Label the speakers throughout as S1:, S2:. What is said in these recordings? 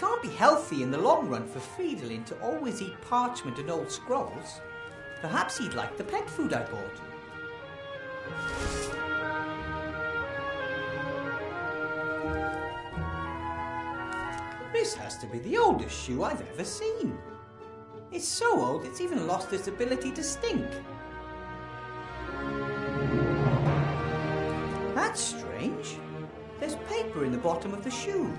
S1: can't be healthy in the long run for Fridolin to always eat parchment and old scrolls. Perhaps he'd like the pet food I bought. This has to be the oldest shoe I've ever seen. It's so old it's even lost its ability to stink. That's strange. There's paper in the bottom of the shoe.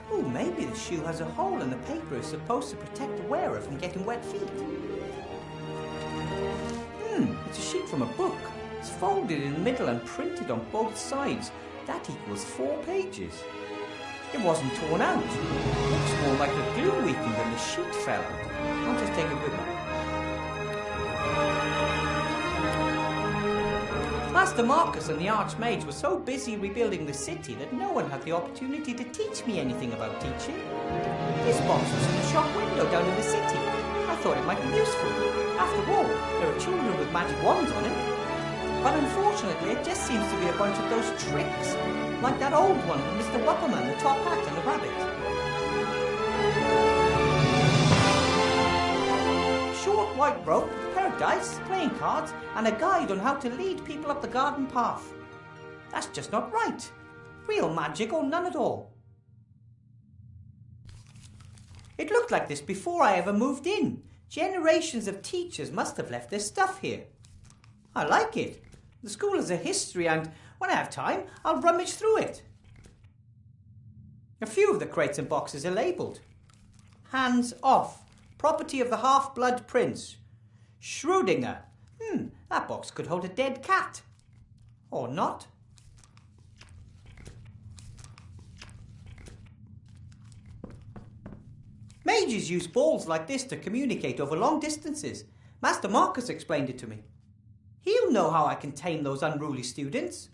S1: Oh, maybe the shoe has a hole and the paper is supposed to protect the wearer from getting wet feet. It's a sheet from a book. It's folded in the middle and printed on both sides. That equals 4 pages. It wasn't torn out. It looks more like a glue weakened than the sheet fell out. I'll just take it with me. Master Marcus and the Archmage were so busy rebuilding the city that no one had the opportunity to teach me anything about teaching. This box was in the shop window down in the city. I thought it might be useful. After all, there are children with magic wands on it. But unfortunately, it just seems to be a bunch of those tricks, like that old one with Mr. Wupperman, the top hat and the rabbit. Short white rope, a pair of dice, playing cards, and a guide on how to lead people up the garden path. That's just not right. Real magic or none at all. It looked like this before I ever moved in. Generations of teachers must have left their stuff here. I like it. The school has a history and when I have time, I'll rummage through it. A few of the crates and boxes are labelled. Hands off. Property of the half-blood prince. Schrödinger. That box could hold a dead cat. Or not. Mages use balls like this to communicate over long distances. Master Marcus explained it to me. He'll know how I can tame those unruly students.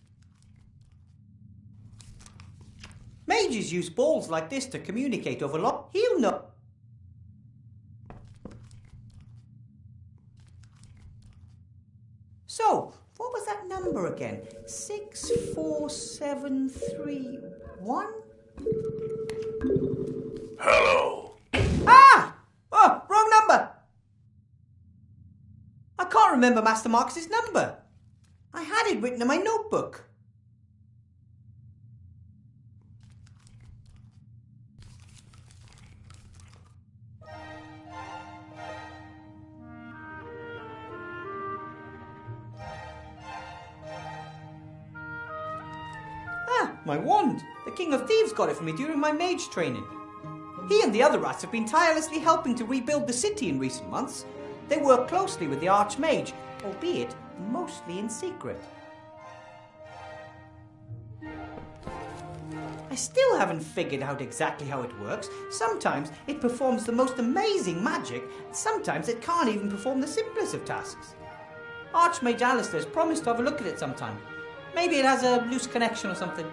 S1: Mages use balls like this to communicate over long... He'll know... So, what was that number again? 64731?
S2: Hello.
S1: Ah! Oh, wrong number! I can't remember Master Marcus's number. I had it written in my notebook. My wand! The King of Thieves got it for me during my mage training. He and the other rats have been tirelessly helping to rebuild the city in recent months. They work closely with the Archmage, albeit mostly in secret. I still haven't figured out exactly how it works. Sometimes it performs the most amazing magic, and sometimes it can't even perform the simplest of tasks. Archmage Alistair's promised to have a look at it sometime. Maybe it has a loose connection or something.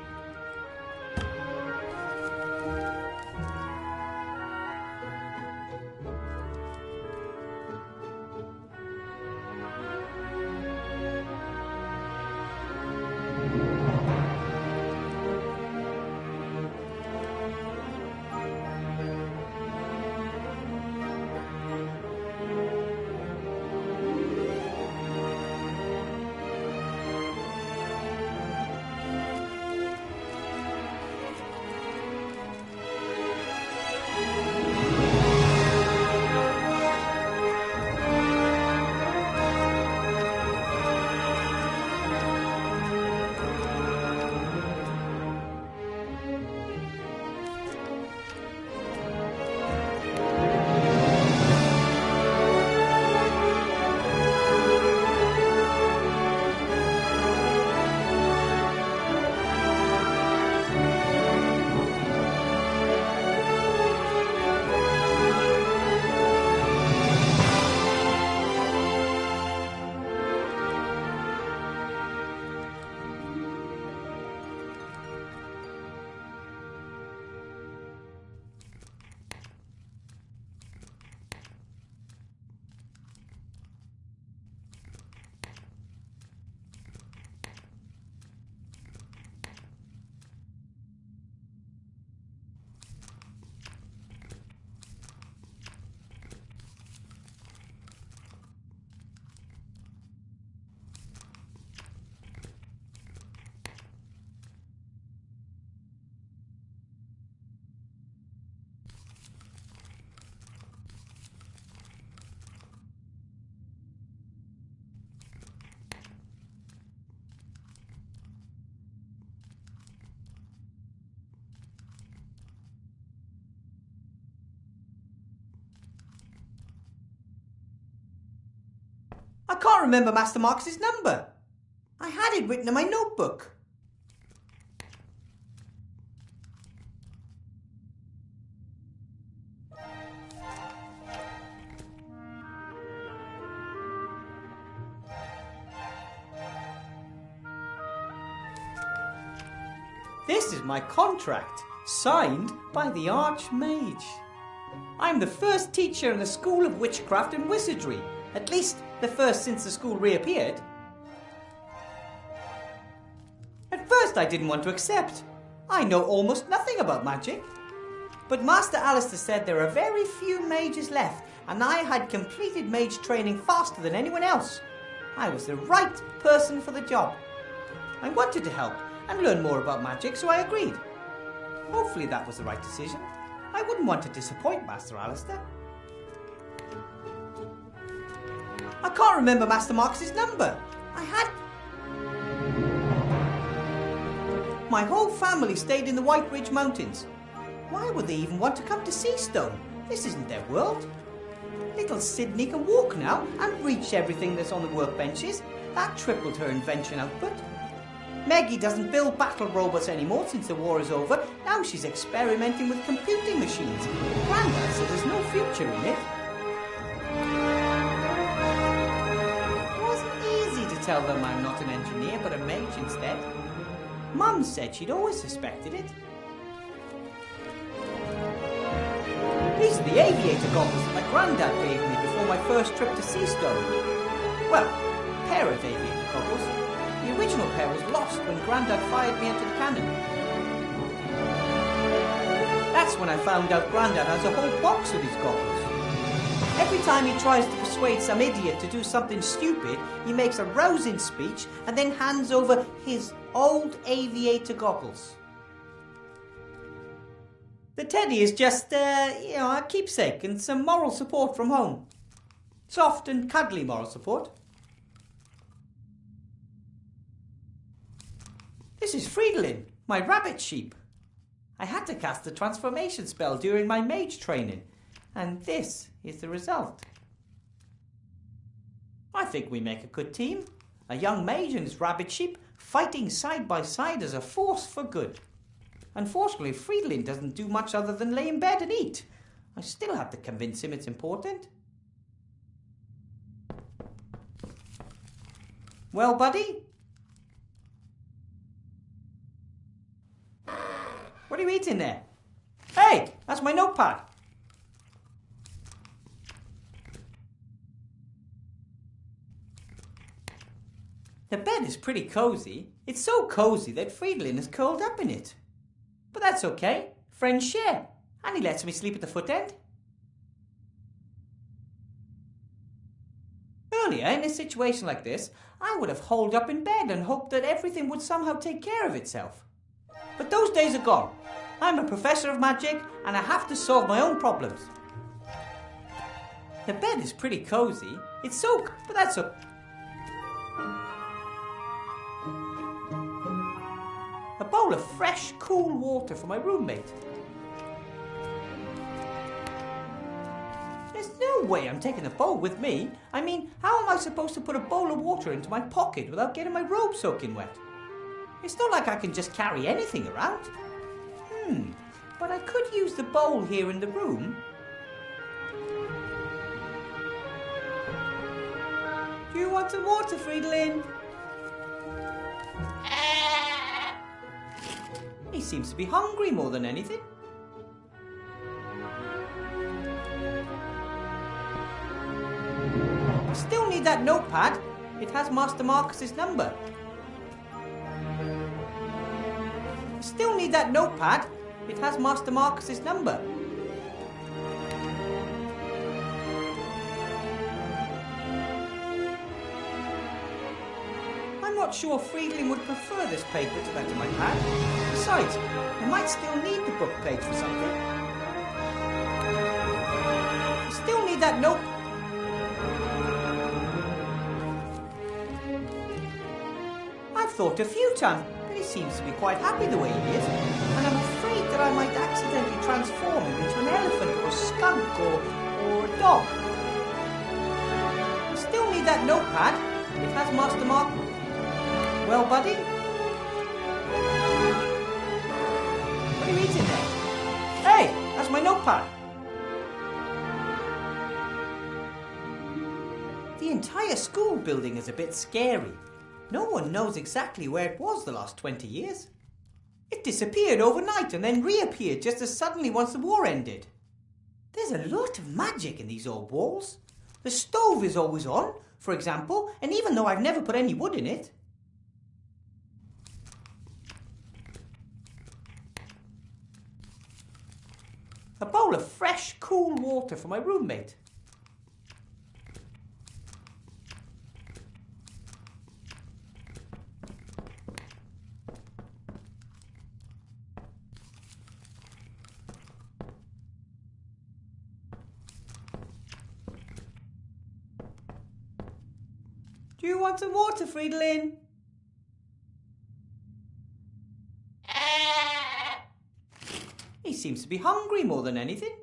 S1: I can't remember Master Marcus's number. I had it written in my notebook. This is my contract, signed by the Archmage. I'm the first teacher in the School of Witchcraft and Wizardry, at least the first since the school reappeared. At first I didn't want to accept. I know almost nothing about magic. But Master Alistair said there are very few mages left, and I had completed mage training faster than anyone else. I was the right person for the job. I wanted to help and learn more about magic, so I agreed. Hopefully that was the right decision. I wouldn't want to disappoint Master Alistair. I can't remember Master Marcus's number. I had... My whole family stayed in the White Ridge Mountains. Why would they even want to come to Seastone? This isn't their world. Little Sydney can walk now and reach everything that's on the workbenches. That tripled her invention output. Meggie doesn't build battle robots anymore since the war is over. Now she's experimenting with computing machines. Grandad said there's no future in it. It wasn't easy to tell them I'm not an engineer but a mage instead. Mum said she'd always suspected it. These are the aviator goggles that my granddad gave me before my first trip to Seastone. Well, a pair of aviator goggles. The original pair was lost when Grandad fired me into the cannon. That's when I found out Grandad has a whole box of these goggles. Every time he tries to persuade some idiot to do something stupid, he makes a rousing speech and then hands over his old aviator goggles. The teddy is just, a keepsake and some moral support from home. Soft and cuddly moral support. This is Fridolin, my rabbit sheep. I had to cast the transformation spell during my mage training, and this is the result. I think we make a good team. A young mage and his rabbit sheep fighting side by side as a force for good. Unfortunately, Fridolin doesn't do much other than lay in bed and eat. I still have to convince him it's important. Well, buddy? What are you eating there? Hey, that's my notepad. The bed is pretty cozy. It's so cozy that Fridolin is curled up in it. But that's okay. Friends share. And he lets me sleep at the foot end. Earlier, in a situation like this, I would have holed up in bed and hoped that everything would somehow take care of itself. But those days are gone. I'm a professor of magic and I have to solve my own problems. The bed is pretty cozy. It's so... but that's so... A bowl of fresh, cool water for my roommate. There's no way I'm taking a bowl with me. I mean, how am I supposed to put a bowl of water into my pocket without getting my robe soaking wet? It's not like I can just carry anything around. But I could use the bowl here in the room. Do you want some water, Fridolin? He seems to be hungry more than anything. Still need that notepad. It has Master Marcus's number. Still need that notepad. It has Master Marcus's number. I'm not sure Fridolin would prefer this paper to that in my pad. Besides, I might still need the book page for something. Still need that note. I've thought a few times, but he seems to be quite happy the way he is, and I'm afraid that I might accidentally transform him into an elephant or a skunk or a dog. Still need that notepad. It has Master Mark. Well, buddy? What are you eating there? Hey, that's my notepad. The entire school building is a bit scary. No one knows exactly where it was the last 20 years. It disappeared overnight and then reappeared just as suddenly once the war ended. There's a lot of magic in these old walls. The stove is always on, for example, and even though I've never put any wood in it. A bowl of fresh, cool water for my roommate. Do you want some water, Friedlin? He seems to be hungry more than anything.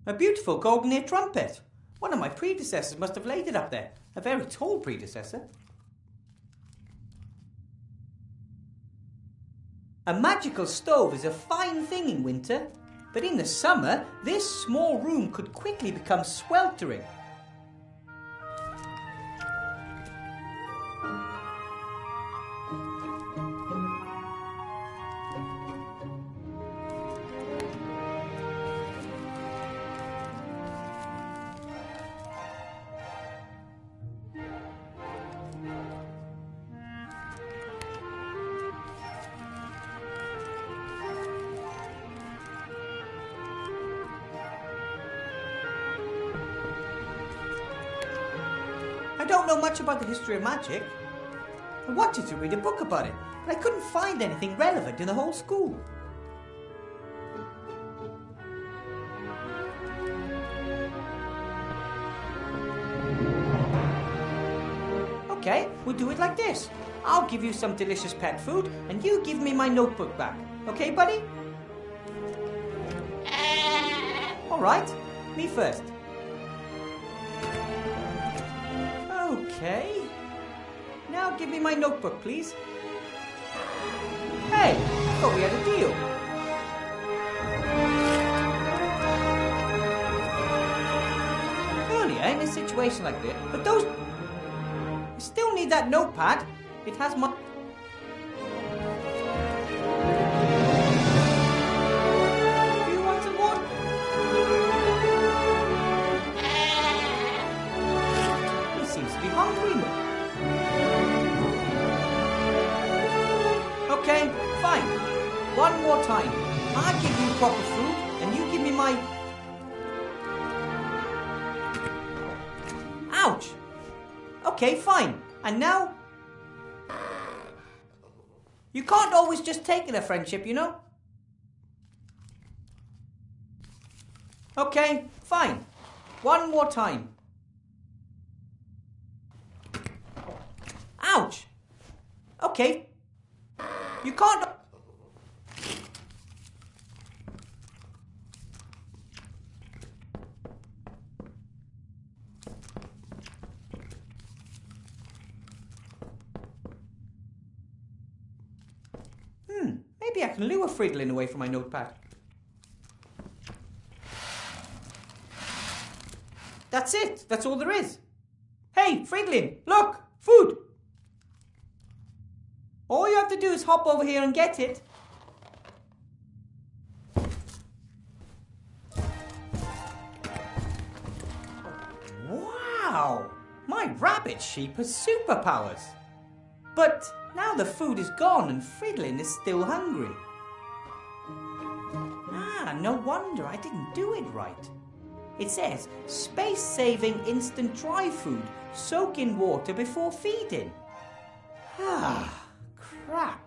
S1: A beautiful golden-eared trumpet. One of my predecessors must have laid it up there. A very tall predecessor. A magical stove is a fine thing in winter, but in the summer, this small room could quickly become sweltering. I don't know much about the history of magic. I wanted to read a book about it, but I couldn't find anything relevant in the whole school. Okay, we'll do it like this. I'll give you some delicious pet food, and you give me my notebook back. Okay, buddy? All right, me first. Okay. Now give me my notebook, please. Hey, I thought we had a deal. Earlier, in a situation like this, but those... I still need that notepad. It has my... Do you want some more? He seems to be hungry. Okay, fine. One more time. I give you proper food, and you give me my... Ouch! Okay, fine. And now... You can't always just take it a friendship, you know? Okay, fine. One more time. Ouch! Okay. You can't... Maybe I can lure Friedlin away from my notepad. That's it. That's all there is. Hey, Friedlin, look! Food! All you have to do is hop over here and get it. Wow! My rabbit sheep has superpowers. But now the food is gone and Friedlin is still hungry. Ah, no wonder I didn't do it right. It says, space-saving instant dry food. Soak in water before feeding. Ah, crap.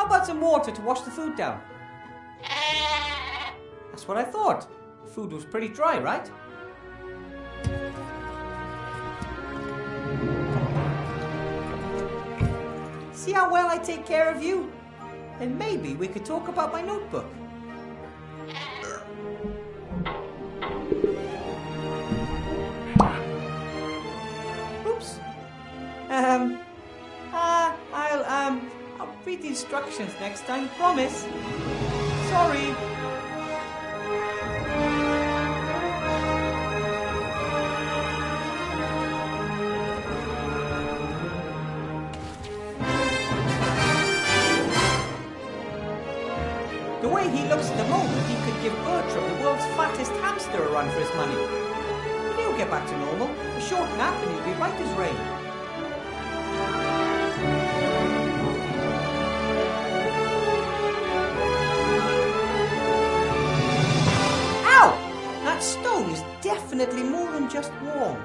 S1: How about some water to wash the food down? That's what I thought. The food was pretty dry, right? See how well I take care of you? And maybe we could talk about my notebook. Oops. I'll read the instructions next time, promise. Sorry. The way he looks at the moment, he could give Bertram, the world's fattest hamster, a run for his money. But he'll get back to normal. A short nap and he'll be right as rain. Ow! That stone is definitely more than just warm.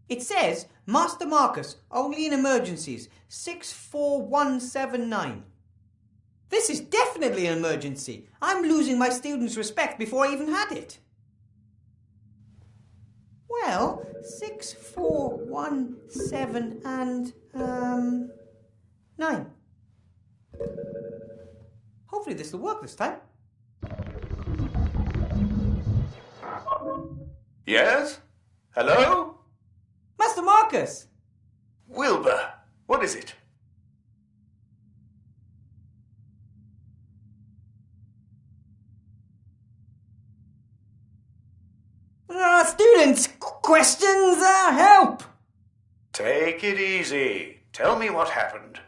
S1: It says, Master Marcus, only in emergencies, 64179. This is definitely an emergency. I'm losing my students' respect before I even had it. Well, 64179 and, 9. Hopefully this will work this time.
S2: Yes? Hello?
S1: Master Marcus!
S2: Wilbur, what is it?
S1: Students, questions, help!
S2: Take it easy. Tell me what happened.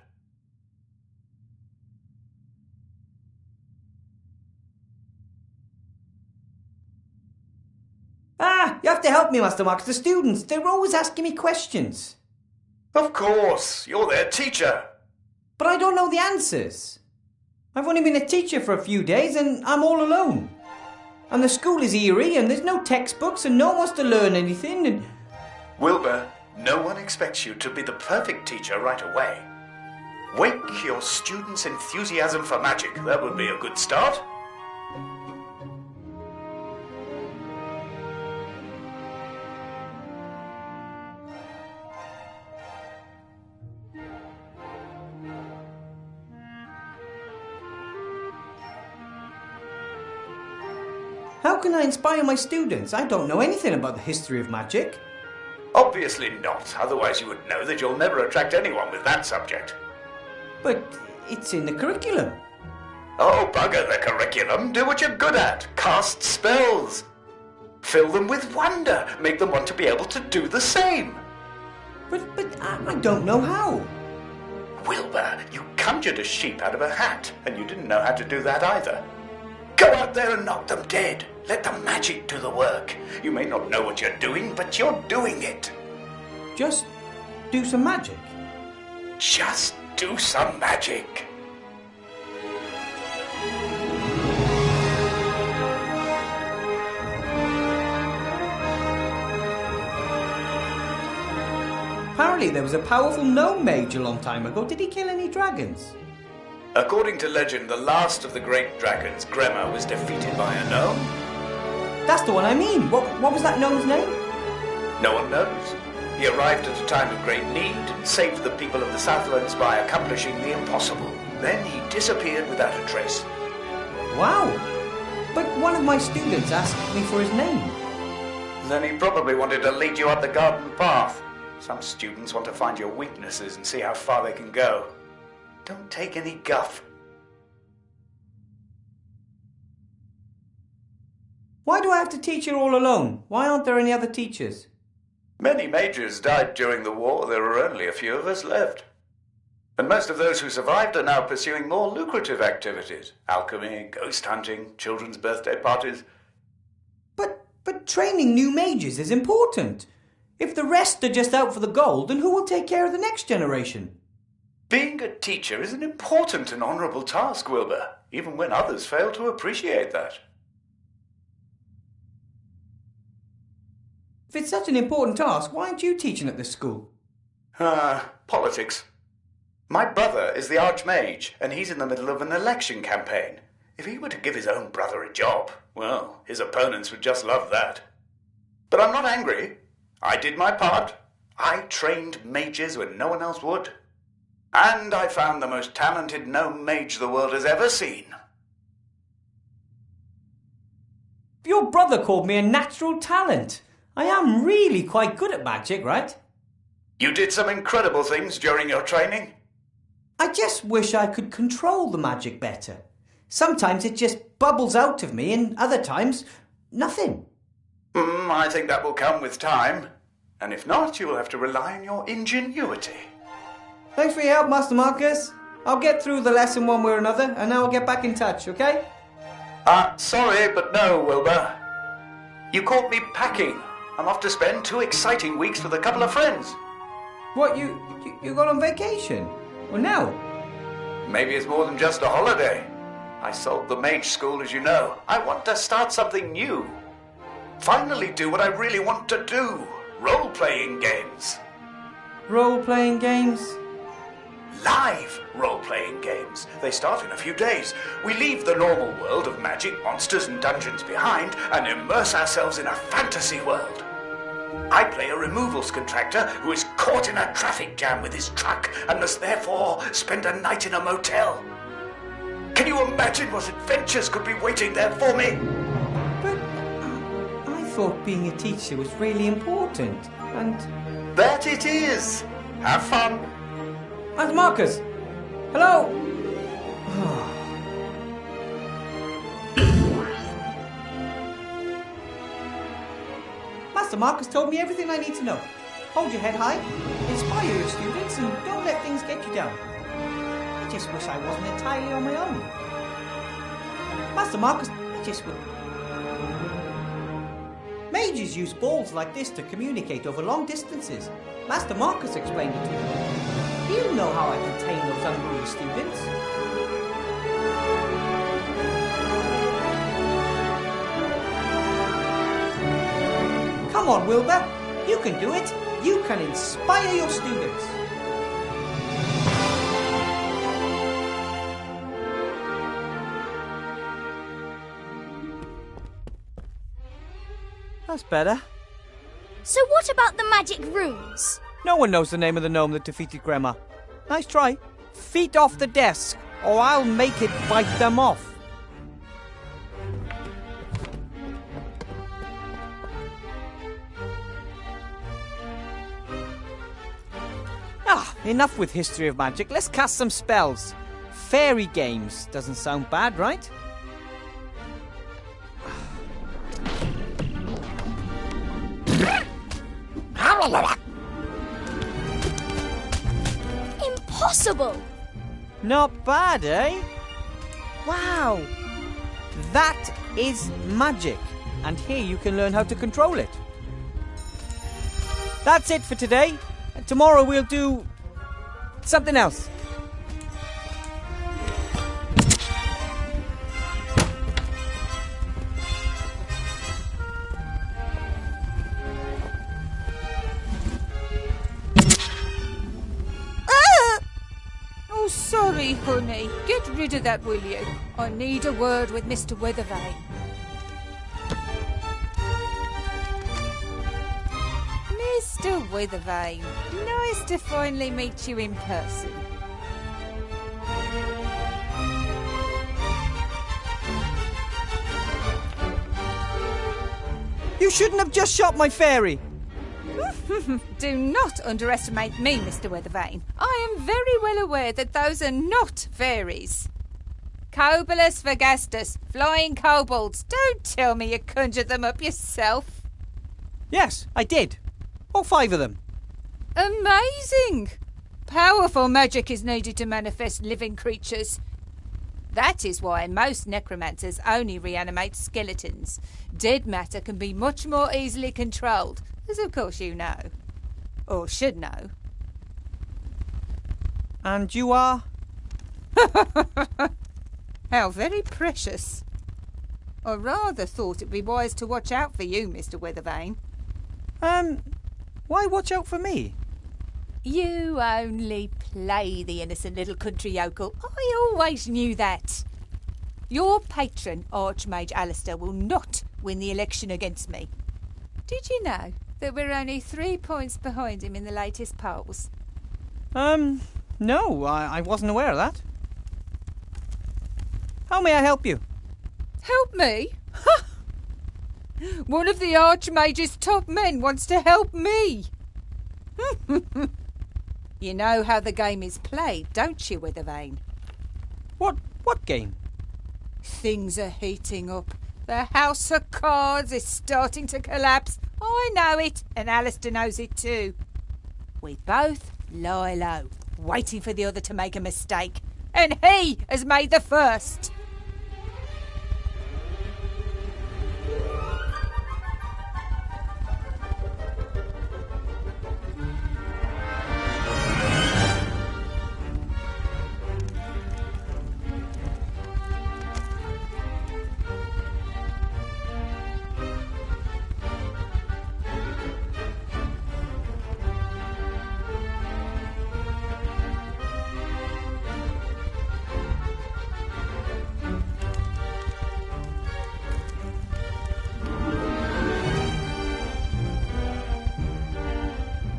S1: You have to help me, Master Marcus. The students, they're always asking me questions.
S2: Of course, you're their teacher.
S1: But I don't know the answers. I've only been a teacher for a few days and I'm all alone. And the school is eerie and there's no textbooks and no one wants to learn anything and...
S2: Wilbur, no one expects you to be the perfect teacher right away. Wake your students' enthusiasm for magic. That would be a good start.
S1: How can I inspire my students? I don't know anything about the history of magic.
S2: Obviously not, otherwise you would know that you'll never attract anyone with that subject.
S1: But it's in the curriculum.
S2: Oh, bugger the curriculum. Do what you're good at. Cast spells. Fill them with wonder. Make them want to be able to do the same.
S1: But I don't know how.
S2: Wilbur, you conjured a sheep out of a hat, and you didn't know how to do that either. Go out there and knock them dead. Let the magic do the work. You may not know what you're doing, but you're doing it.
S1: Just do some magic.
S2: Just do some magic.
S1: Apparently there was a powerful gnome mage a long time ago. Did he kill any dragons?
S2: According to legend, the last of the great dragons, Gremma, was defeated by a gnome.
S1: That's the one I mean. What was that gnome's name?
S2: No one knows. He arrived at a time of great need and saved the people of the Southlands by accomplishing the impossible. Then he disappeared without a trace.
S1: Wow. But one of my students asked me for his name.
S2: Then he probably wanted to lead you up the garden path. Some students want to find your weaknesses and see how far they can go. Don't take any guff.
S1: Why do I have to teach here all alone? Why aren't there any other teachers?
S2: Many mages died during the war. There are only a few of us left. And most of those who survived are now pursuing more lucrative activities. Alchemy, ghost hunting, children's birthday parties.
S1: But training new mages is important. If the rest are just out for the gold, then who will take care of the next generation?
S2: Being a teacher is an important and honourable task, Wilbur, even when others fail to appreciate that.
S1: If it's such an important task, why aren't you teaching at this school?
S2: Politics. My brother is the Archmage, and he's in the middle of an election campaign. If he were to give his own brother a job, well, his opponents would just love that. But I'm not angry. I did my part. I trained mages when no one else would. And I found the most talented gnome mage the world has ever seen.
S1: Your brother called me a natural talent. I am really quite good at magic, right?
S2: You did some incredible things during your training.
S1: I just wish I could control the magic better. Sometimes it just bubbles out of me, and other times, nothing.
S2: I think that will come with time. And if not, you will have to rely on your ingenuity.
S1: Thanks for your help, Master Marcus. I'll get through the lesson one way or another, and now I'll get back in touch, okay?
S2: Sorry, but no, Wilbur. You caught me packing. I'm off to spend 2 exciting weeks with a couple of friends.
S1: What, you got on vacation? Well, now?
S2: Maybe it's more than just a holiday. I sold the mage school, as you know. I want to start something new. Finally do what I really want to do. Role-playing games.
S1: Role-playing games?
S2: Live role-playing games. They start in a few days. We leave the normal world of magic, monsters and dungeons behind and immerse ourselves in a fantasy world. I play a removals contractor who is caught in a traffic jam with his truck and must therefore spend a night in a motel. Can you imagine what adventures could be waiting there for me?
S1: But I thought being a teacher was really important, and...
S2: That it is! Have fun!
S1: Master Marcus! Hello! Master Marcus told me everything I need to know. Hold your head high, inspire your students, and don't let things get you down. I just wish I wasn't entirely on my own. Master Marcus, I just would... Mages use balls like this to communicate over long distances. Master Marcus explained it to me. He'll know how I contain those unruly students. Come on, Wilbur. You can do it. You can inspire your students. That's better.
S3: So what about the magic runes?
S1: No one knows the name of the gnome that defeated Grandma. Nice try. Feet off the desk, or I'll make it bite them off. Enough with history of magic. Let's cast some spells. Fairy games. Doesn't sound bad, right?
S3: Impossible!
S1: Not bad, eh? Wow! That is magic. And here you can learn how to control it. That's it for today. Tomorrow we'll do... something else.
S4: Oh, sorry, honey. Get rid of that, will you? I need a word with Mr. Weathervane. Mr. Weathervane, nice to finally meet you in person.
S1: You shouldn't have just shot my fairy.
S4: Do not underestimate me, Mr. Weathervane. I am very well aware that those are not fairies. Cobolus Vergastus, flying kobolds. Don't tell me you conjured them up yourself.
S1: Yes, I did. All 5 of them.
S4: Amazing! powerful magic is needed to manifest living creatures. That is why most necromancers only reanimate skeletons. Dead matter can be much more easily controlled, as of course you know. Or should know.
S1: And you are?
S4: How very precious. I rather thought it'd be wise to watch out for you, Mr. Weathervane.
S1: Why watch out for me?
S4: You only play the innocent little country yokel. I always knew that. Your patron, Archmage Alistair, will not win the election against me. Did you know that we're only 3 points behind him in the latest polls?
S1: No, I wasn't aware of that. How may I help you?
S4: Help me? Ha! One of the Archmage's top men wants to help me. You know how the game is played, don't you, Weathervane?
S1: What game?
S4: Things are heating up. The House of Cards is starting to collapse. I know it, and Alistair knows it too. We both lie low, waiting for the other to make a mistake. And he has made the first.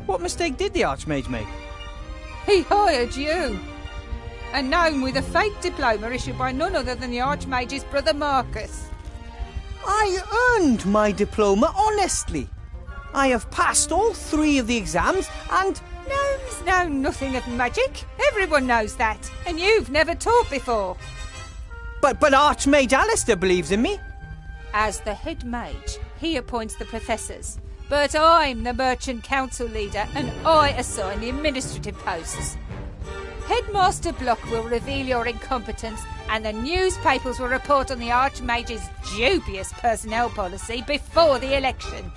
S1: What mistake did the Archmage make?
S4: He hired you. A gnome with a fake diploma issued by none other than the Archmage's brother Marcus.
S1: I earned my diploma honestly. I have passed all 3 of the exams and...
S4: Gnomes know nothing of magic. Everyone knows that. And you've never taught before.
S1: But Archmage Alistair believes in me.
S4: As the head mage, he appoints the professors. But I'm the merchant council leader and I assign the administrative posts. Headmaster Block will reveal your incompetence and the newspapers will report on the Archmage's dubious personnel policy before the election.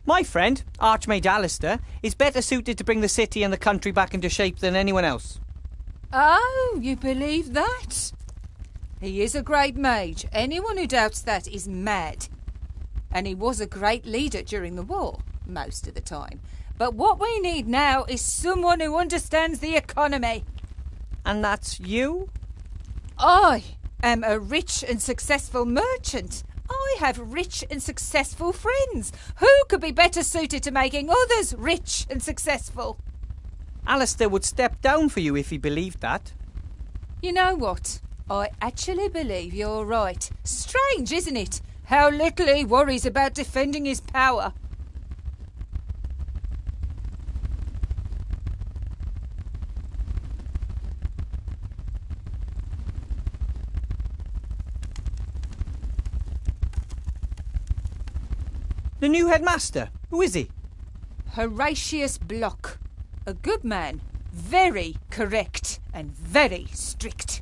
S1: My friend, Archmage Alistair, is better suited to bring the city and the country back into shape than anyone else.
S4: Oh, you believe that? He is a great mage. Anyone who doubts that is mad. And he was a great leader during the war, most of the time. But what we need now is someone who understands the economy.
S1: And that's you?
S4: I am a rich and successful merchant. I have rich and successful friends. Who could be better suited to making others rich and successful?
S1: Alistair would step down for you if he believed that.
S4: You know what? I actually believe you're right. Strange, isn't it? How little he worries about defending his power.
S1: The new headmaster, who is he?
S4: Horatius Block. A good man. Very correct and very strict.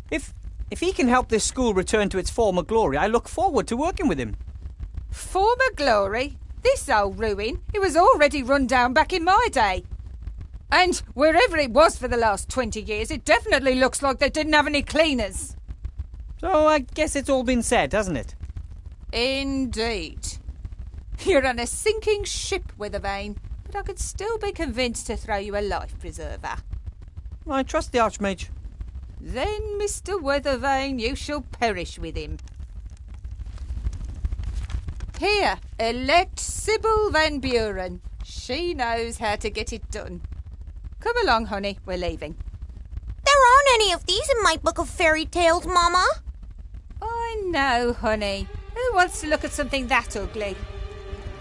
S1: If he can help this school return to its former glory, I look forward to working with him.
S4: Former glory? This old ruin? It was already run down back in my day. And wherever it was for the last 20 years, it definitely looks like they didn't have any cleaners.
S1: So I guess it's all been said, hasn't it?
S4: Indeed. You're on a sinking ship, Weathervane, but I could still be convinced to throw you a life preserver.
S1: I trust the Archmage.
S4: Then, Mr. Weathervane, you shall perish with him. Here, elect Sybil Van Buren. She knows how to get it done. Come along, honey, we're leaving.
S3: There aren't any of these in my book of fairy tales, Mama.
S4: I know, honey. Who wants to look at something that ugly?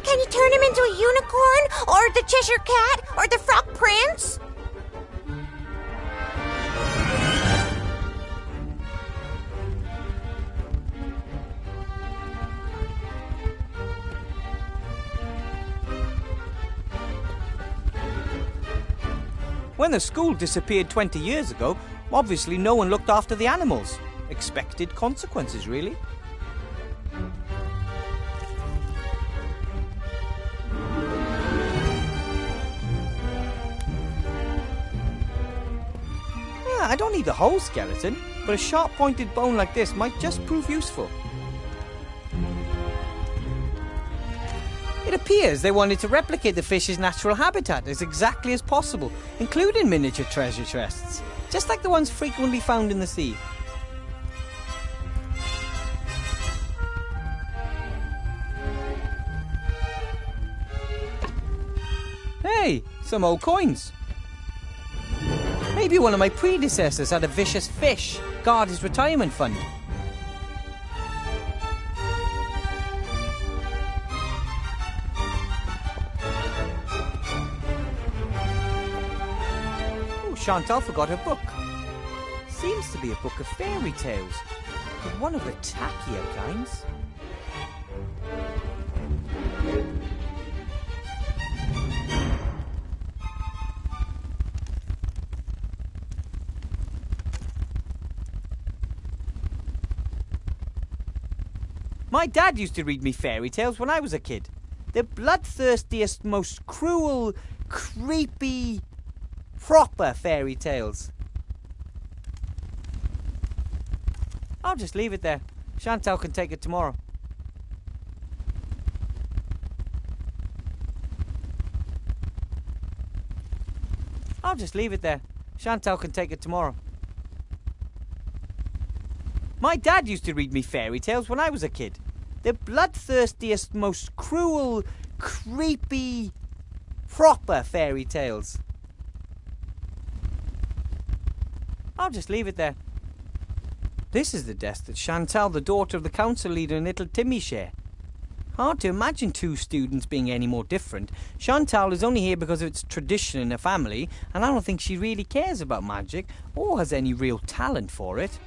S3: Can you turn him into a unicorn? Or the Cheshire Cat? Or the Frog Prince?
S1: When the school disappeared 20 years ago, obviously no one looked after the animals. Expected consequences, really. Yeah, I don't need the whole skeleton, but a sharp-pointed bone like this might just prove useful. It appears they wanted to replicate the fish's natural habitat as exactly as possible, including miniature treasure chests, just like the ones frequently found in the sea. Hey, some old coins. Maybe one of my predecessors had a vicious fish guard his retirement fund. Chantal forgot her book. Seems to be a book of fairy tales, but one of the tackier kinds. My dad used to read me fairy tales when I was a kid. The bloodthirstiest, most cruel, creepy, proper fairy tales. I'll just leave it there. Chantal can take it tomorrow. I'll just leave it there. Chantal can take it tomorrow. My dad used to read me fairy tales when I was a kid. The bloodthirstiest, most cruel, creepy, proper fairy tales. I'll just leave it there. This is the desk that Chantal, the daughter of the council leader, and little Timmy share. Hard to imagine two students being any more different. Chantal is only here because of its tradition in her family, and I don't think she really cares about magic or has any real talent for it.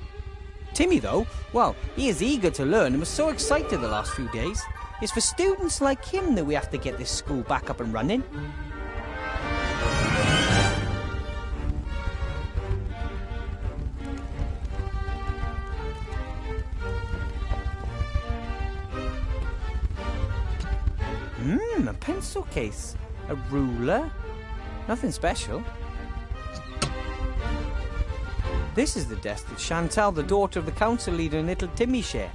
S1: Timmy, though, well, he is eager to learn and was so excited the last few days. It's for students like him that we have to get this school back up and running. A pencil case, a ruler, nothing special. This is the desk that Chantal, the daughter of the council leader, and little Timmy share.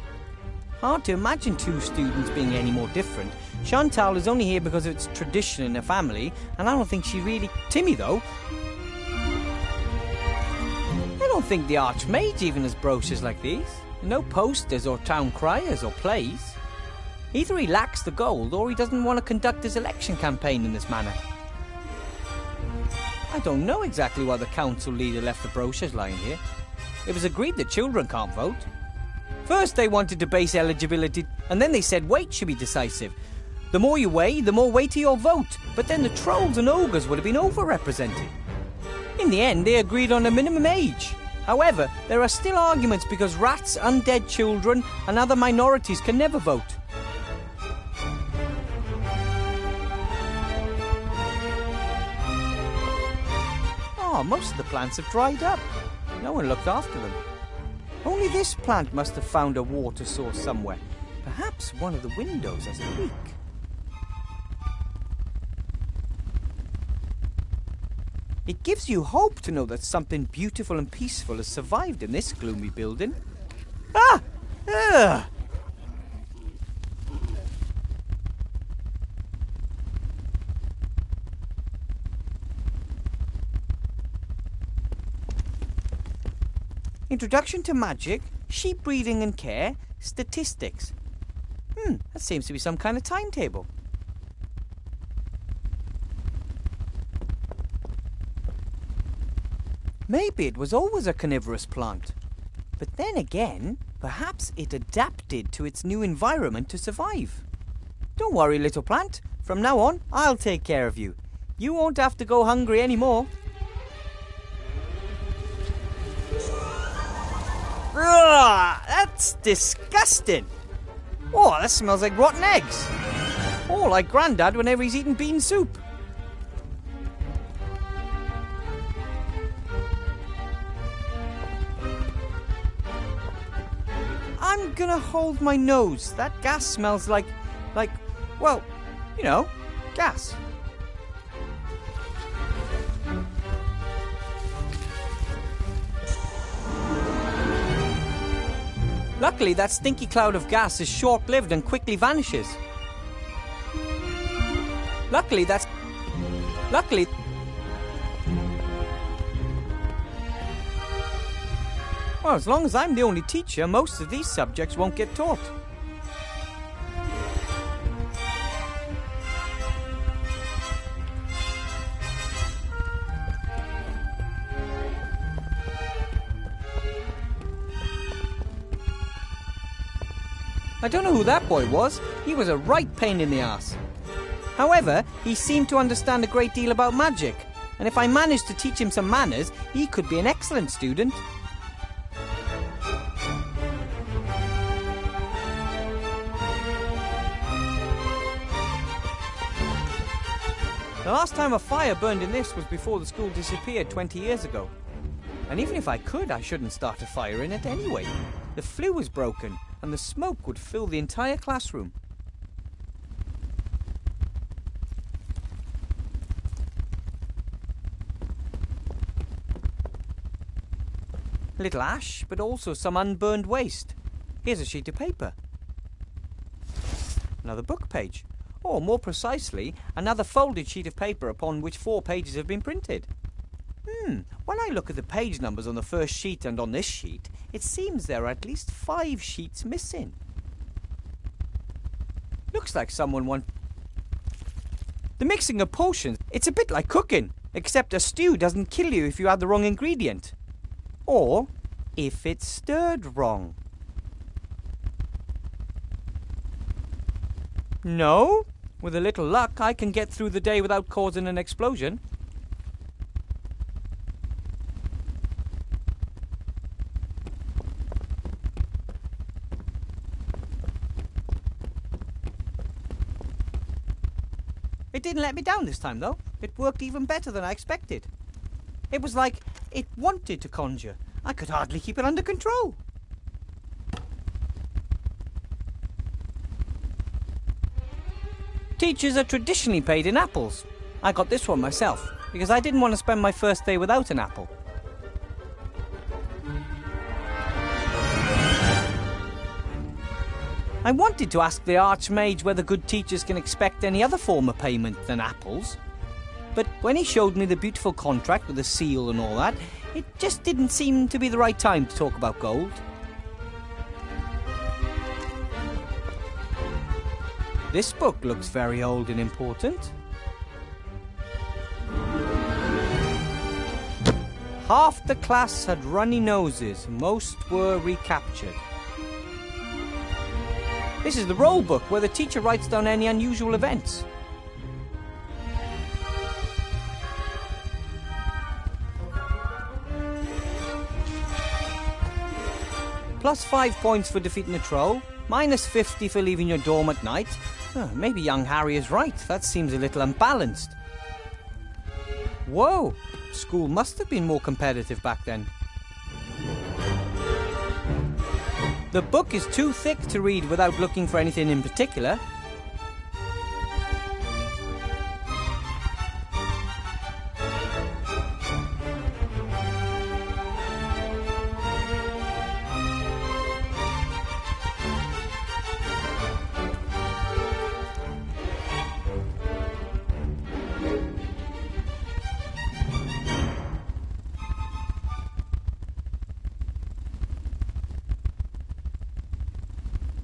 S1: Hard to imagine two students being any more different. Chantal is only here because of its tradition in her family, and I don't think she really... Timmy, though? I don't think the Archmage even has brochures like these. No posters or town criers or plays. Either he lacks the gold, or he doesn't want to conduct his election campaign in this manner. I don't know exactly why the council leader left the brochures lying here. It was agreed that children can't vote. First they wanted to base eligibility, and then they said weight should be decisive. The more you weigh, the more weighty your vote. But then the trolls and ogres would have been overrepresented. In the end, they agreed on a minimum age. However, there are still arguments because rats, undead children, and other minorities can never vote. Most of the plants have dried up. No one looked after them. Only this plant must have found a water source somewhere. Perhaps one of the windows has a leak. It gives you hope to know that something beautiful and peaceful has survived in this gloomy building. Ah! Ugh! Introduction to magic, sheep breeding and care, statistics. That seems to be some kind of timetable. Maybe it was always a carnivorous plant. But then again, perhaps it adapted to its new environment to survive. Don't worry, little plant. From now on, I'll take care of you. You won't have to go hungry anymore. That's disgusting. Oh, that smells like rotten eggs. Oh, like Grandad whenever he's eating bean soup. I'm gonna hold my nose. That gas smells like, well, you know, gas. Luckily, that stinky cloud of gas is short-lived and quickly vanishes. Luckily... Well, as long as I'm the only teacher, most of these subjects won't get taught. I don't know who that boy was. He was a right pain in the ass. However, he seemed to understand a great deal about magic, and if I managed to teach him some manners, he could be an excellent student. The last time a fire burned in this was before the school disappeared 20 years ago. And even if I could, I shouldn't start a fire in it anyway. The flue was broken, and the smoke would fill the entire classroom. A little ash, but also some unburned waste. Here's a sheet of paper. Another book page. Or, more precisely, another folded sheet of paper upon which 4 pages have been printed. When I look at the page numbers on the first sheet and on this sheet, it seems there are at least 5 sheets missing. Looks like someone want... The mixing of potions, it's a bit like cooking, except a stew doesn't kill you if you add the wrong ingredient. Or, if it's stirred wrong. No? With a little luck, I can get through the day without causing an explosion. It didn't let me down this time, though. It worked even better than I expected. It was like it wanted to conjure. I could hardly keep it under control. Teachers are traditionally paid in apples. I got this one myself, because I didn't want to spend my first day without an apple. I wanted to ask the Archmage whether good teachers can expect any other form of payment than apples. But when he showed me the beautiful contract with the seal and all that, it just didn't seem to be the right time to talk about gold. This book looks very old and important. Half the class had runny noses, most were recaptured. This is the roll book where the teacher writes down any unusual events. Plus 5 points for defeating a troll, minus 50 for leaving your dorm at night. Maybe young Harry is right, that seems a little unbalanced. Whoa, school must have been more competitive back then. The book is too thick to read without looking for anything in particular.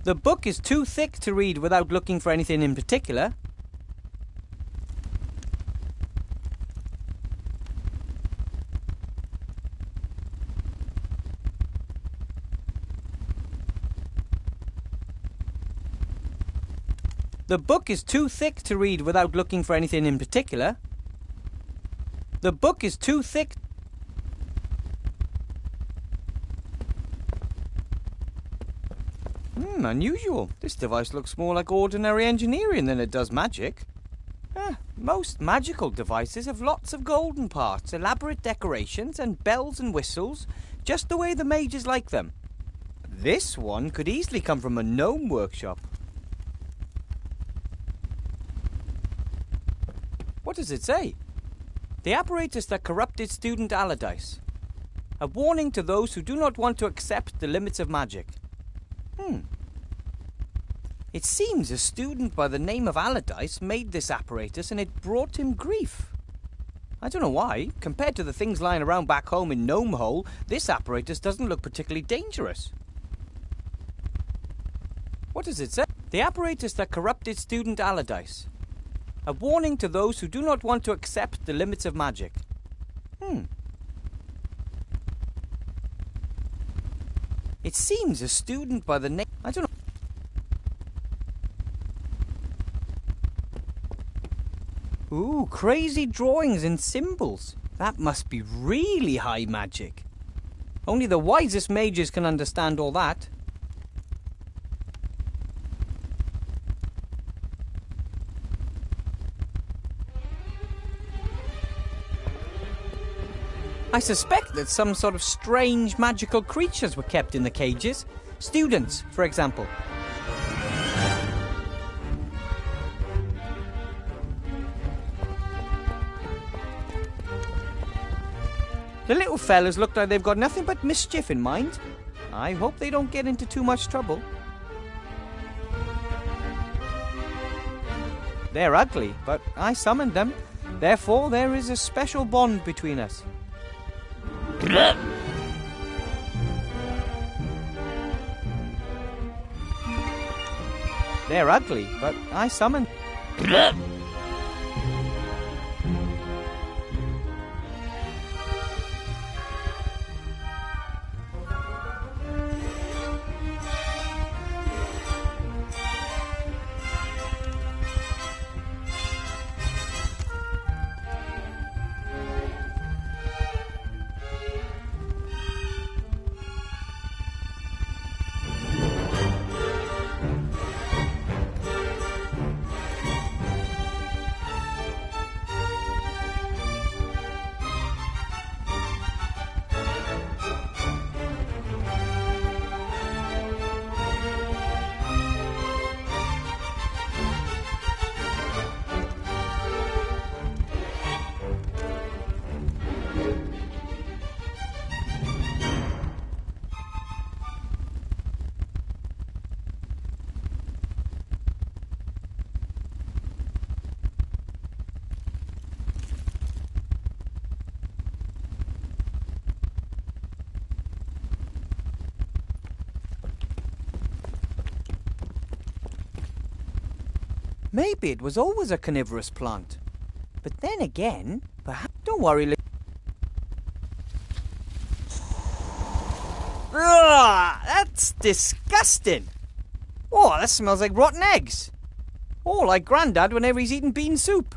S1: The book is too thick to read without looking for anything in particular. The book is too thick to read without looking for anything in particular. The book is too thick. Unusual. This device looks more like ordinary engineering than it does magic. Most magical devices have lots of golden parts, elaborate decorations, and bells and whistles, just the way the mages like them. This one could easily come from a gnome workshop. What does it say? The apparatus that corrupted student Allardyce. A warning to those who do not want to accept the limits of magic. It seems a student by the name of Allardyce made this apparatus and it brought him grief. I don't know why. Compared to the things lying around back home in Gnome Hole, this apparatus doesn't look particularly dangerous. What does it say? The apparatus that corrupted student Allardyce. A warning to those who do not want to accept the limits of magic. It seems a student by the name... I don't know. Ooh, crazy drawings and symbols. That must be really high magic. Only the wisest mages can understand all that. I suspect that some sort of strange magical creatures were kept in the cages. Students, for example. The little fellas look like they've got nothing but mischief in mind. I hope they don't get into too much trouble. They're ugly, but I summoned them. Therefore, there is a special bond between us. They're ugly, but I summoned... Maybe it was always a carnivorous plant. But then again, perhaps... Don't worry, Ugh, that's disgusting. Oh, that smells like rotten eggs. Oh, like Grandad whenever he's eating bean soup.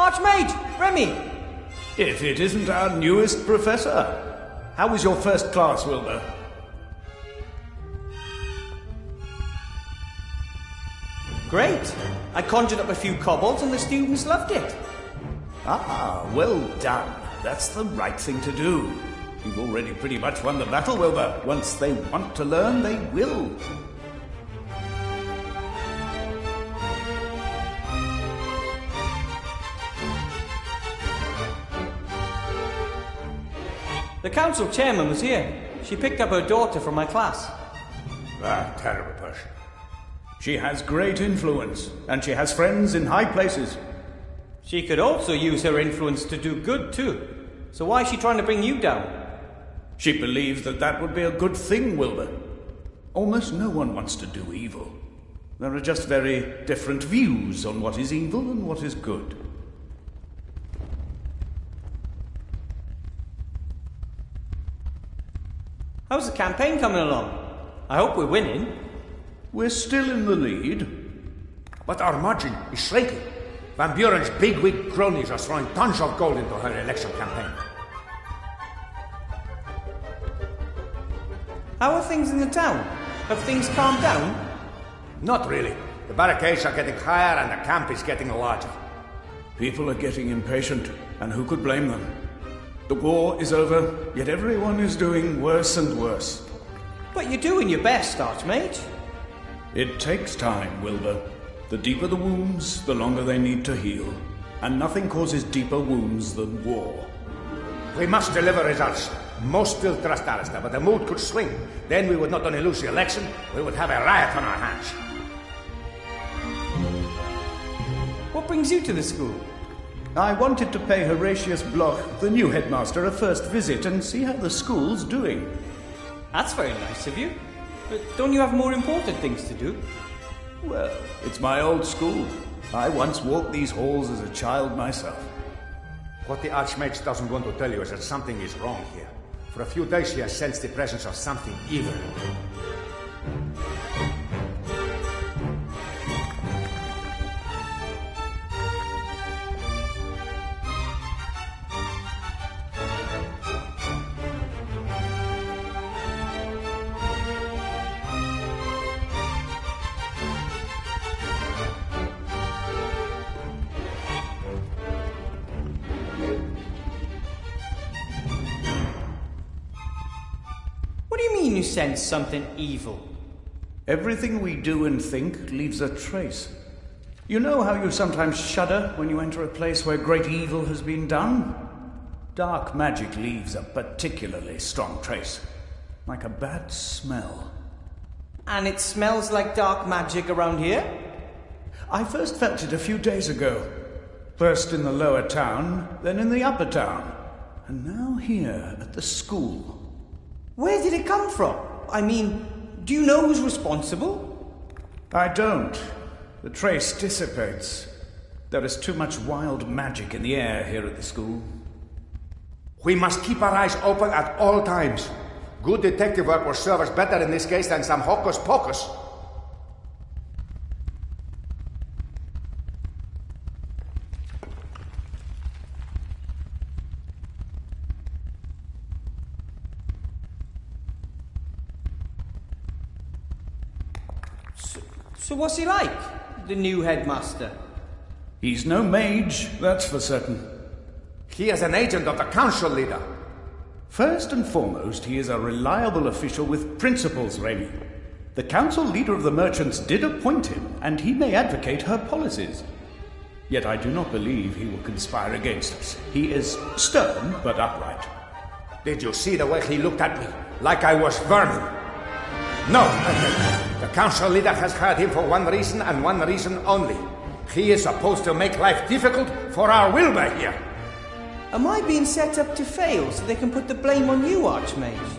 S1: Archmage! Remy!
S5: If it isn't our newest professor. How was your first class, Wilbur?
S1: Great. I conjured up a few kobolds and the students loved it.
S5: Ah, well done. That's the right thing to do. You've already pretty much won the battle, Wilbur. Once they want to learn, they will.
S1: The council chairman was here. She picked up her daughter from my class.
S6: Ah, terrible person.
S5: She has great influence, and she has friends in high places.
S1: She could also use her influence to do good too. So why is she trying to bring you down?
S5: She believes that that would be a good thing, Wilbur. Almost no one wants to do evil. There are just very different views on what is evil and what is good.
S1: How's the campaign coming along? I hope we're winning.
S5: We're still in the lead.
S6: But our margin is shrinking. Van Buren's bigwig cronies are throwing tons of gold into her election campaign.
S1: How are things in the town? Have things calmed down?
S6: Not really. The barricades are getting higher and the camp is getting larger.
S5: People are getting impatient, and who could blame them? The war is over, yet everyone is doing worse and worse.
S1: But you're doing your best, Archmage.
S5: It takes time, Wilbur. The deeper the wounds, the longer they need to heal. And nothing causes deeper wounds than war.
S6: We must deliver results. Most still trust Alistair, but the mood could swing. Then we would not only lose the election, we would have a riot on our hands.
S1: What brings you to the school?
S5: I wanted to pay Horatius Bloch, the new headmaster, a first visit and see how the school's doing.
S1: That's very nice of you. But don't you have more important things to do?
S5: Well, it's my old school. I once walked these halls as a child myself.
S6: What the Archmage doesn't want to tell you is that something is wrong here. For a few days he has sensed the presence of something evil.
S1: You sense something evil.
S5: Everything we do and think leaves a trace. You know how you sometimes shudder when you enter a place where great evil has been done? Dark magic leaves a particularly strong trace, like a bad smell.
S1: And it smells like dark magic around here?
S5: I first felt it a few days ago. First in the lower town, then in the upper town, and now here at the school.
S1: Where did it come from? I mean, do you know who's responsible?
S5: I don't. The trace dissipates. There is too much wild magic in the air here at the school.
S6: We must keep our eyes open at all times. Good detective work will serve us better in this case than some hocus pocus.
S1: So what's he like, the new headmaster?
S5: He's no mage, that's for certain.
S6: He is an agent of the council leader.
S5: First and foremost, he is a reliable official with principles, Remy. The council leader of the merchants did appoint him, and he may advocate her policies. Yet I do not believe he will conspire against us. He is stern, but upright.
S6: Did you see the way he looked at me? Like I was vermin. No, the council leader has hired him for one reason and one reason only. He is supposed to make life difficult for our Wilbur here.
S1: Am I being set up to fail so they can put the blame on you, Archmage?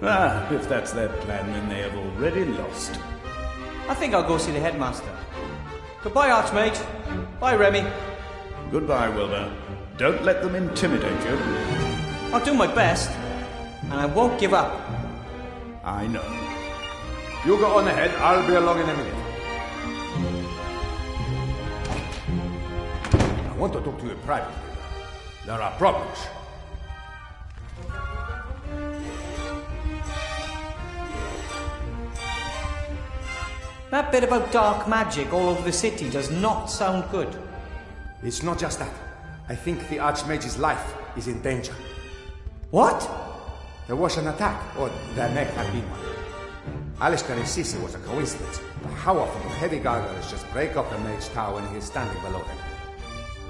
S5: Ah, if that's their plan, then they have already lost.
S1: I think I'll go see the headmaster. Goodbye, Archmage. Bye, Remy.
S5: Goodbye, Wilbur. Don't let them intimidate you.
S1: I'll do my best, and I won't give up.
S5: I know.
S6: You go on ahead, I'll be along in a minute. I want to talk to you privately. There are problems.
S1: That bit about dark magic all over the city does not sound good.
S6: It's not just that. I think the Archmage's life is in danger.
S1: What?
S6: There was an attack, or there may have been one. Alistair insists it was a coincidence, but how often do heavy gargoyles just break up the Mage's tower when he is standing below them?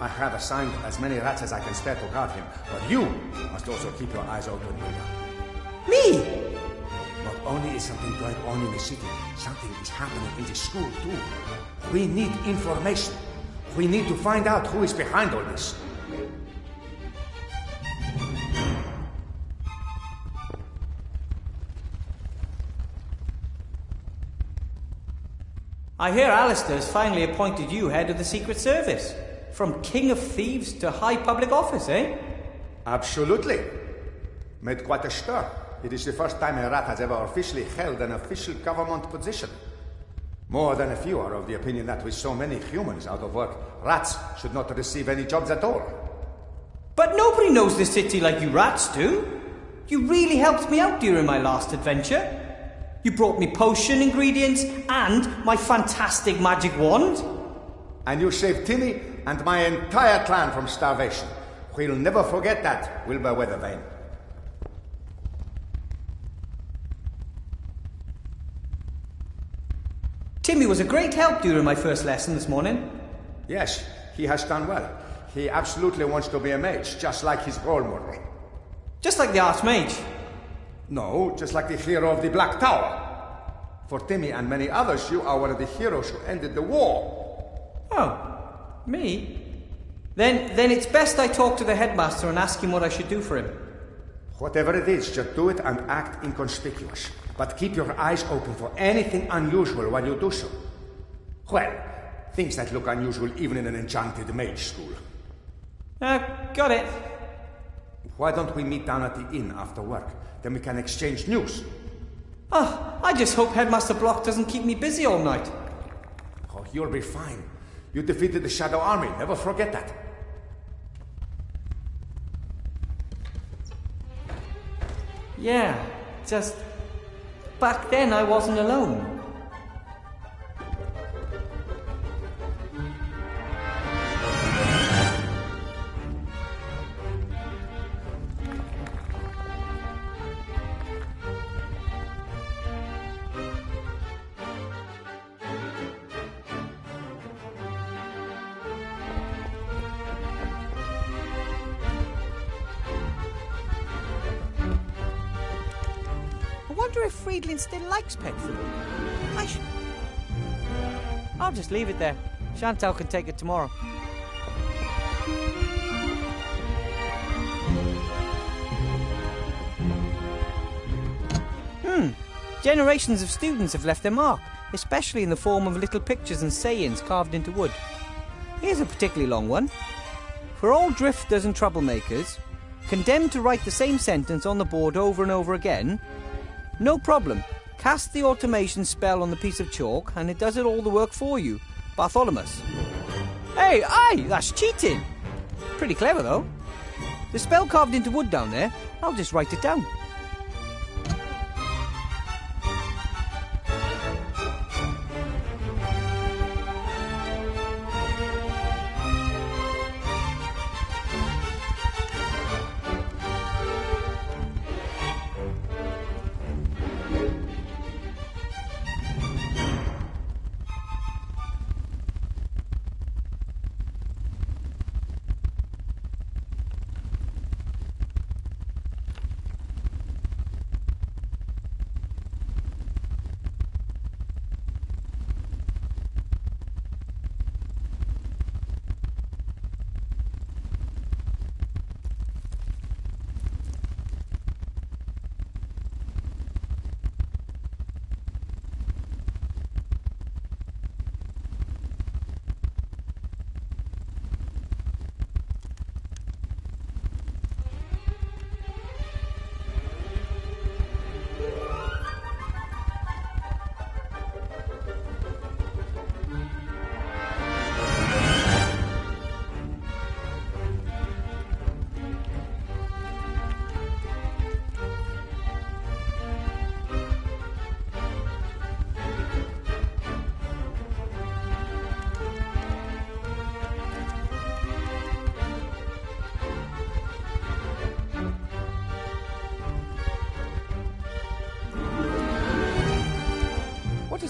S6: I have assigned as many rats as I can spare to guard him, but you must also keep your eyes open, Rita.
S1: Me?
S6: Not only is something going on in the city, something is happening in the school too. We need information. We need to find out who is behind all this.
S1: I hear Alistair's finally appointed you head of the Secret Service. From King of Thieves to High Public Office, eh?
S6: Absolutely. Made quite a stir. It is the first time a rat has ever officially held an official government position. More than a few are of the opinion that with so many humans out of work, rats should not receive any jobs at all.
S1: But nobody knows the city like you rats do. You really helped me out during my last adventure. You brought me potion ingredients and my fantastic magic wand.
S6: And you saved Timmy and my entire clan from starvation. We'll never forget that, Wilbur Weathervane.
S1: Timmy was a great help during my first lesson this morning.
S6: Yes, he has done well. He absolutely wants to be a mage, just like his role model.
S1: Just like the Archmage.
S6: No, just like the hero of the Black Tower. For Timmy and many others, you are one of the heroes who ended the war.
S1: Oh, me? Then it's best I talk to the headmaster and ask him what I should do for him.
S6: Whatever it is, just do it and act inconspicuous. But keep your eyes open for anything unusual while you do so. Well, things that look unusual even in an enchanted mage school.
S1: Got it.
S6: Why don't we meet down at the inn after work? Then we can exchange news.
S1: Oh, I just hope Headmaster Block doesn't keep me busy all night.
S6: Oh, you'll be fine. You defeated the Shadow Army, never forget that.
S1: Yeah, just... back then I wasn't alone. I wonder if Friedlin still likes pet food. I'll just leave it there. Chantal can take it tomorrow. Generations of students have left their mark, especially in the form of little pictures and sayings carved into wood. Here's a particularly long one. For all drifters and troublemakers, condemned to write the same sentence on the board over and over again, no problem. Cast the automation spell on the piece of chalk and it does it all the work for you. Bartholomew. Hey, aye, that's cheating. Pretty clever, though. The spell carved into wood down there, I'll just write it down.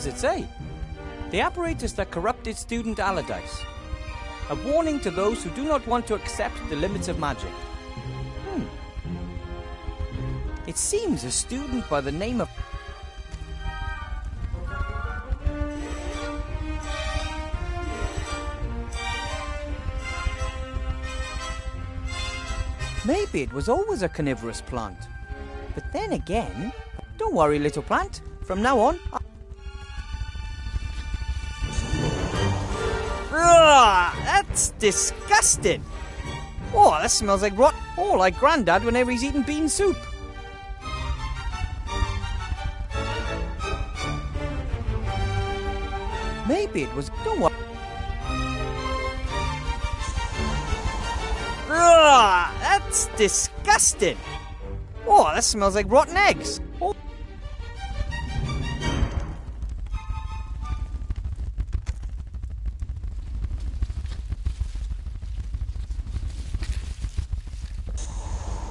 S1: does it say? The apparatus that corrupted student Allardyce. A warning to those who do not want to accept the limits of magic. It seems a student by the name of... Maybe it was always a carnivorous plant. But then again... Don't worry, little plant. From now on... Ugh, that's disgusting! Oh, that smells like rot... Oh, like Grandad whenever he's eating bean soup. Maybe it was... Don't worry. Ugh, that's disgusting! Oh, that smells like rotten eggs. Oh.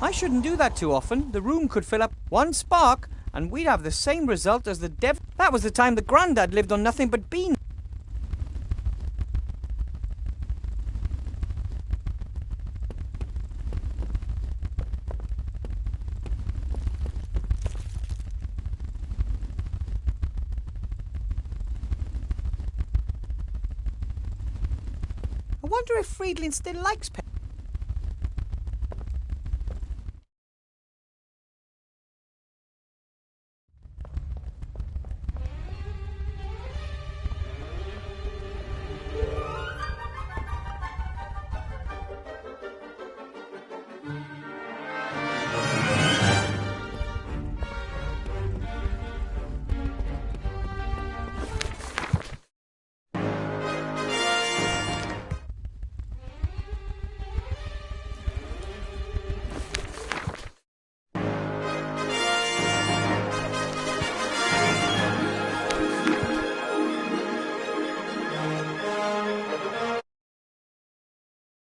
S1: I shouldn't do that too often. The room could fill up one spark and we'd have the same result as the devil. That was the time the Grandad lived on nothing but beans. I wonder if Friedlin still likes pets.